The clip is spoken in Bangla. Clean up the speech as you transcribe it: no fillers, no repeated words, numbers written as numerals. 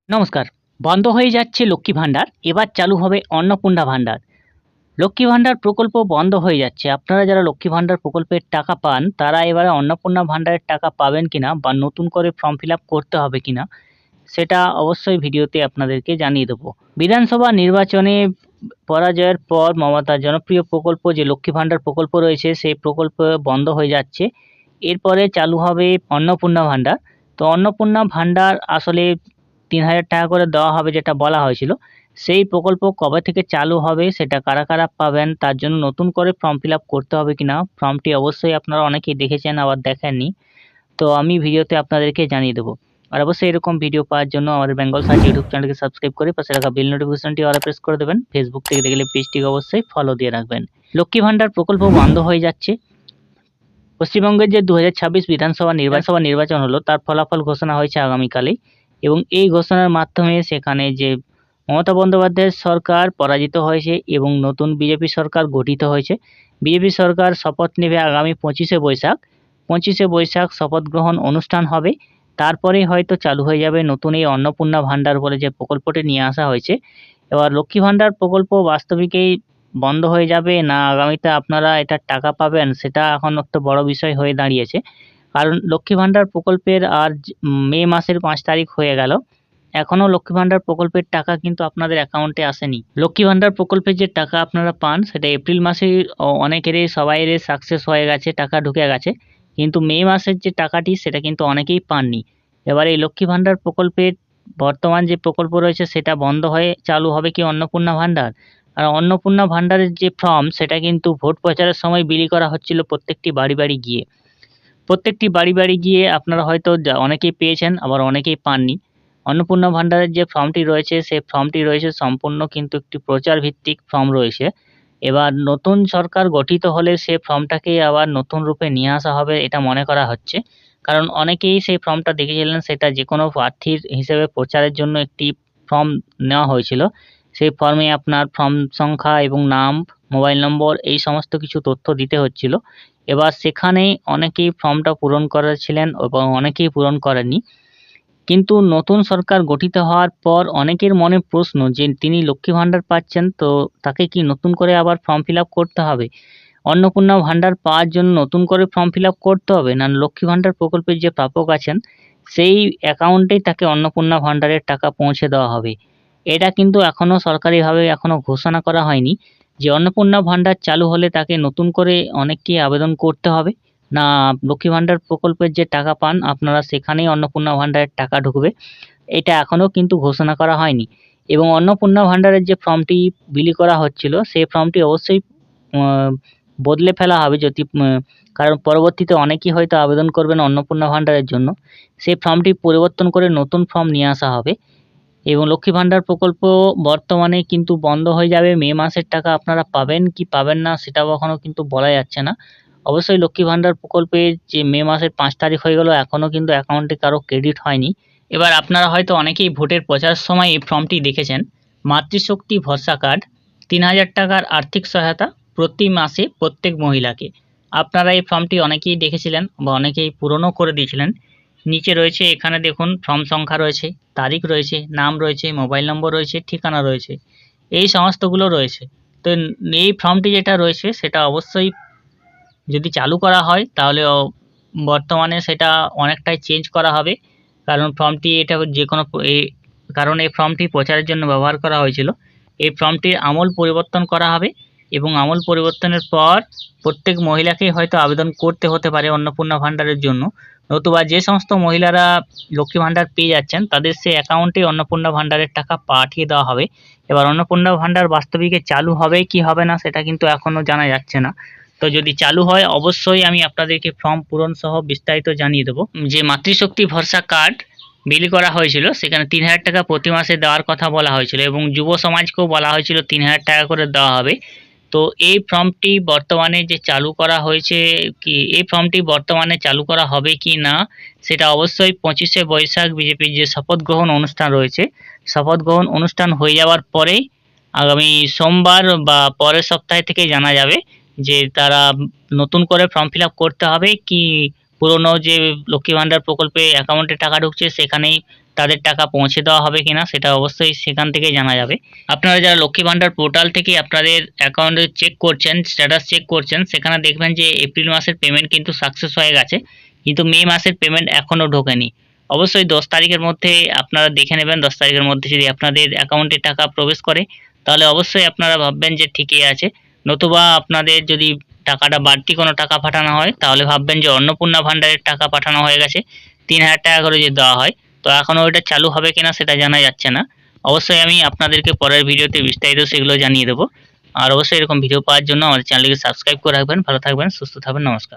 নমস্কার। বন্ধ হয়ে যাচ্ছে লক্ষ্মী ভাণ্ডার, এবার চালু হবে অন্নপূর্ণা ভাণ্ডার। লক্ষ্মী ভাণ্ডার প্রকল্প বন্ধ হয়ে যাচ্ছে। আপনারা যারা লক্ষ্মী ভাণ্ডার প্রকল্পের টাকা পান, তারা এবারে অন্নপূর্ণা ভাণ্ডারের টাকা পাবেন কিনা বা নতুন করে ফর্ম ফিল আপ করতে হবে কিনা, সেটা অবশ্যই ভিডিওতে আপনাদেরকে জানিয়ে দেবো। বিধানসভা নির্বাচনে পরাজয়ের পর মমতার জনপ্রিয় প্রকল্প যে লক্ষ্মী ভাণ্ডার প্রকল্প রয়েছে, সেই প্রকল্প বন্ধ হয়ে যাচ্ছে। এরপরে চালু হবে অন্নপূর্ণা ভাণ্ডার। তো অন্নপূর্ণা ভাণ্ডার আসলে ৩,০০০ টাকা করে দেওয়া হবে যেটা বলা হয়েছিল। সেই প্রকল্প কবে থেকে চালু হবে, সেটা কারা, কারা পাবেন, তার জন্য নতুন করে ফর্ম ফিল আপ করতে হবে কিনা, ফর্মটি অবশ্যই আপনারা অনেকেই দেখেছেন আবার দেখেননি। তো আমি ভিডিওতে আপনাদেরকে জানিয়ে দেবো। আর অবশ্যই এরকম ভিডিও পাওয়ার জন্য আমাদের বেঙ্গল সার্চ ইউটিউব চ্যানেলকে সাবস্ক্রাইব করে পাশে রাখা বেল নোটিফিকেশনটি অলে প্রেস করে দেবেন। ফেসবুক থেকে দেখলে পেজটিকে অবশ্যই ফলো দিয়ে রাখবেন। লক্ষ্মী ভাণ্ডার প্রকল্প বন্ধ হয়ে যাচ্ছে। পশ্চিমবঙ্গের যে ২০২৬ বিধানসভা নির্বাচন হলো, তার ফলাফল ঘোষণা হয়েছে আগামীকালেই, এবং এই ঘোষণার মাধ্যমে সেখানে যে মমতা বন্দ্যোপাধ্যায়ের সরকার পরাজিত হয়েছে এবং নতুন বিজেপি সরকার গঠিত হয়েছে। বিজেপি সরকার শপথ নেবে আগামী ২৫শে বৈশাখ। ২৫শে বৈশাখ শপথ গ্রহণ অনুষ্ঠান হবে। তারপরেই হয়তো চালু হয়ে যাবে নতুন এই অন্নপূর্ণা ভাণ্ডার বলে যে প্রকল্পটি নিয়ে আসা হয়েছে। এবার লক্ষ্মী ভাণ্ডার প্রকল্প বাস্তবিকই বন্ধ হয়ে যাবে না আগামীতে আপনারা এটার টাকা পাবেন, সেটা এখন একটা বড় বিষয় হয়ে দাঁড়িয়েছে। কারণ লক্ষ্মী ভাণ্ডার প্রকল্পের আর মে মাসের ৫ তারিখ হয়ে গেল। এখনও লক্ষ্মী ভাণ্ডার প্রকল্পের টাকা কিন্তু আপনাদের অ্যাকাউন্টে আসেনি। লক্ষ্মী ভাণ্ডার প্রকল্পের যে টাকা আপনারা পান, সেটা এপ্রিল মাসেই অনেকেরই সবাইয়েরই সাকসেস হয়ে গেছে, টাকা ঢুকে গেছে। কিন্তু মে মাসের যে টাকাটি, সেটা কিন্তু অনেকেই পাননি। এবার এই লক্ষ্মী ভাণ্ডার প্রকল্পের বর্তমান যে প্রকল্প রয়েছে, সেটা বন্ধ হয়ে চালু হবে কি অন্নপূর্ণা ভাণ্ডার? আর অন্নপূর্ণা ভাণ্ডারের যে ফর্ম, সেটা কিন্তু ভোট প্রচারের সময় বিলি করা হচ্ছিল প্রত্যেকটি বাড়ি, বাড়ি গিয়ে। প্রত্যেকটি বাড়ি, বাড়ি গিয়ে আপনারা হয়তো অনেকেই পেয়েছেন, আবার অনেকেই পাননি। অন্নপূর্ণা ভাণ্ডারের যে ফর্মটি রয়েছে, সেই ফর্মটি রয়েছে সম্পূর্ণ কিন্তু একটি প্রচার ভিত্তিক ফর্ম রয়েছে। এবার নতুন সরকার গঠিত হলে সে ফর্মটাকেই আবার নতুন রূপে নিয়ে আসা হবে, এটা মনে করা হচ্ছে। কারণ অনেকেই সেই ফর্মটা দেখেছিলেন, সেটা যেকোনো প্রার্থীর হিসেবে প্রচারের জন্য একটি ফর্ম নেওয়া হয়েছিল। সেই ফর্মে আপনার ফর্ম সংখ্যা এবং নাম, মোবাইল নম্বর এই সমস্ত কিছু তথ্য দিতে হচ্ছিল। এবার সেখানেই অনেকেই ফর্মটা পূরণ করেছিলেন এবং অনেকেই পূরণ করেননি। কিন্তু নতুন সরকার গঠিত হওয়ার পর অনেকের মনে প্রশ্ন যে তিনি লক্ষ্মী ভাণ্ডার পাচ্ছেন, তো তাকে কি নতুন করে আবার ফর্ম ফিল আপ করতে হবে? অন্নপূর্ণা ভাণ্ডার পাওয়ার জন্য নতুন করে ফর্ম ফিল আপ করতে হবে, না লক্ষ্মী ভাণ্ডার প্রকল্পের যে প্রাপক আছেন, সেই অ্যাকাউন্টেই তাকে অন্নপূর্ণা ভাণ্ডারের টাকা পৌঁছে দেওয়া হবে? এটা কিন্তু এখনও সরকারিভাবে ঘোষণা করা হয়নি যে অন্নপূর্ণা ভাণ্ডার চালু হলে তাকে নতুন করে অনেককেই আবেদন করতে হবে, না লক্ষ্মী ভাণ্ডার প্রকল্পের যে টাকা পান আপনারা সেখানেই অন্নপূর্ণা ভাণ্ডারের টাকা ঢুকবে। এটা এখনও কিন্তু ঘোষণা করা হয়নি। এবং অন্নপূর্ণা ভাণ্ডারের যে ফর্মটি বিলি করা হচ্ছিল, সেই ফর্মটি অবশ্যই বদলে ফেলা হবে যদি কারণ পরবর্তীতে অনেকেই হয়তো আবেদন করবেন অন্নপূর্ণা ভাণ্ডারের জন্য। সেই ফর্মটি পরিবর্তন করে নতুন ফর্ম নিয়ে আসা হবে। এবং লক্ষ্মী ভাণ্ডার প্রকল্প বর্তমানে কিন্তু বন্ধ হয়ে যাবে। মে মাসের টাকা আপনারা পাবেন কি পাবেন না, সেটাও এখনও কিন্তু বলা যাচ্ছে না। অবশ্যই লক্ষ্মী ভাণ্ডার প্রকল্পে যে মে মাসের ৫ তারিখ হয়ে গেল, এখনও কিন্তু অ্যাকাউন্টে কারো ক্রেডিট হয়নি। এবার আপনারা হয়তো অনেকেই ভোটের প্রচারের সময় এই ফর্মটি দেখেছেন। মাতৃশক্তি ভরসা কার্ড, ৩,০০০ টাকার আর্থিক সহায়তা প্রতি মাসে প্রত্যেক মহিলাকে। আপনারা এই ফর্মটি অনেকেই দেখেছিলেন বা অনেকেই পূরণও করে দিয়েছিলেন। নিচে রয়েছে, এখানে দেখুন ফর্ম সংখ্যা রয়েছে, তারিখ রয়েছে, নাম রয়েছে, মোবাইল নম্বর রয়েছে, ঠিকানা রয়েছে, এই সমস্তগুলো রয়েছে। তো এই ফর্মটি যেটা রয়েছে, সেটা অবশ্যই যদি চালু করা হয় তাহলে বর্তমানে সেটা অনেকটাই চেঞ্জ করা হবে। কারণ ফর্মটি এটা যে কোনো কারণ এই ফর্মটি প্রচারের জন্য ব্যবহার করা হয়েছিল। এই ফর্মটির আমল পরিবর্তন করা হবে এবং আমল পরিবর্তনের পর প্রত্যেক মহিলাকেই হয়তো আবেদন করতে হতে পারে অন্নপূর্ণা ভাণ্ডারের জন্য। নতুবা যে সমস্ত মহিলারা লক্ষ্মী ভাণ্ডার পেয়ে যাচ্ছেন, তাদের সেই অ্যাকাউন্টে অন্নপূর্ণা ভাণ্ডারের টাকা পাঠিয়ে দেওয়া হবে। এবার অন্নপূর্ণা ভাণ্ডার বাস্তবিকে চালু হবে কি হবে না, সেটা কিন্তু এখনও জানা যাচ্ছে না। তো যদি চালু হয় অবশ্যই আমি আপনাদেরকে ফর্ম পূরণ সহ বিস্তারিত জানিয়ে দেবো। যে মাতৃশক্তি ভরসা কার্ড বিলি করা হয়েছিল, সেখানে ৩,০০০ টাকা প্রতি মাসে দেওয়ার কথা বলা হয়েছিল এবং যুব সমাজকেও বলা হয়েছিল ৩,০০০ টাকা করে দেওয়া হবে। তো এই ফর্মটি বর্তমানে যে চালু করা হয়েছে, কি এই ফর্মটি বর্তমানে চালু করা হবে কি না, সেটা অবশ্যই ২৫শে বৈশাখ বিজেপির যে শপথ গ্রহণ অনুষ্ঠান রয়েছে, শপথ গ্রহণ অনুষ্ঠান হয়ে যাওয়ার পরেই আগামী সোমবার বা পরের সপ্তাহে থেকে জানা যাবে যে তারা নতুন করে ফর্ম ফিল আপ করতে হবে কি পুরনো যে লক্ষ্মী ভাণ্ডার প্রকল্পে অ্যাকাউন্টে টাকা ঢুকছে সেখানেই তাদের টাকা পৌঁছে দেওয়া হবে কিনা সেটা অবশ্যই সেখান থেকেই জানা যাবে। আপনারা যারা লক্ষ্মী ভান্ডার পোর্টাল থেকে আপনাদের অ্যাকাউন্টে চেক করছেন, স্ট্যাটাস চেক করছেন, সেখানে দেখবেন যে এপ্রিল মাসের পেমেন্ট কিন্তু সাকসেস হয়ে গেছে, কিন্তু মে মাসের পেমেন্ট এখনও ঢোকেনি। অবশ্যই 10 তারিখের মধ্যে আপনারা দেখে নেবেন। 10 তারিখের মধ্যে যদি আপনাদের অ্যাকাউন্টে টাকা প্রবেশ করে তাহলে অবশ্যই আপনারা ভাববেন যে ঠিকই আছে, নতুবা আপনাদের যদি টাকাটা বাড়তি কোনো টাকা পাঠানো হয় তাহলে ভাববেন যে অন্নপূর্ণা ভান্ডারের টাকা পাঠানো হয়ে গেছে, 3000 টাকা করে যে দেওয়া হয়, তো এখনও ওইটা চালু হবে কিনা সেটা জানা যাচ্ছে না। অবশ্যই আমি আপনাদেরকে পরের ভিডিওতে বিস্তারিত সেগুলো জানিয়ে দেবো। আর অবশ্যই এরকম ভিডিও পাওয়ার জন্য আমাদের চ্যানেলটিকে সাবস্ক্রাইব করে রাখবেন। ভালো থাকবেন, সুস্থ থাকবেন, নমস্কার।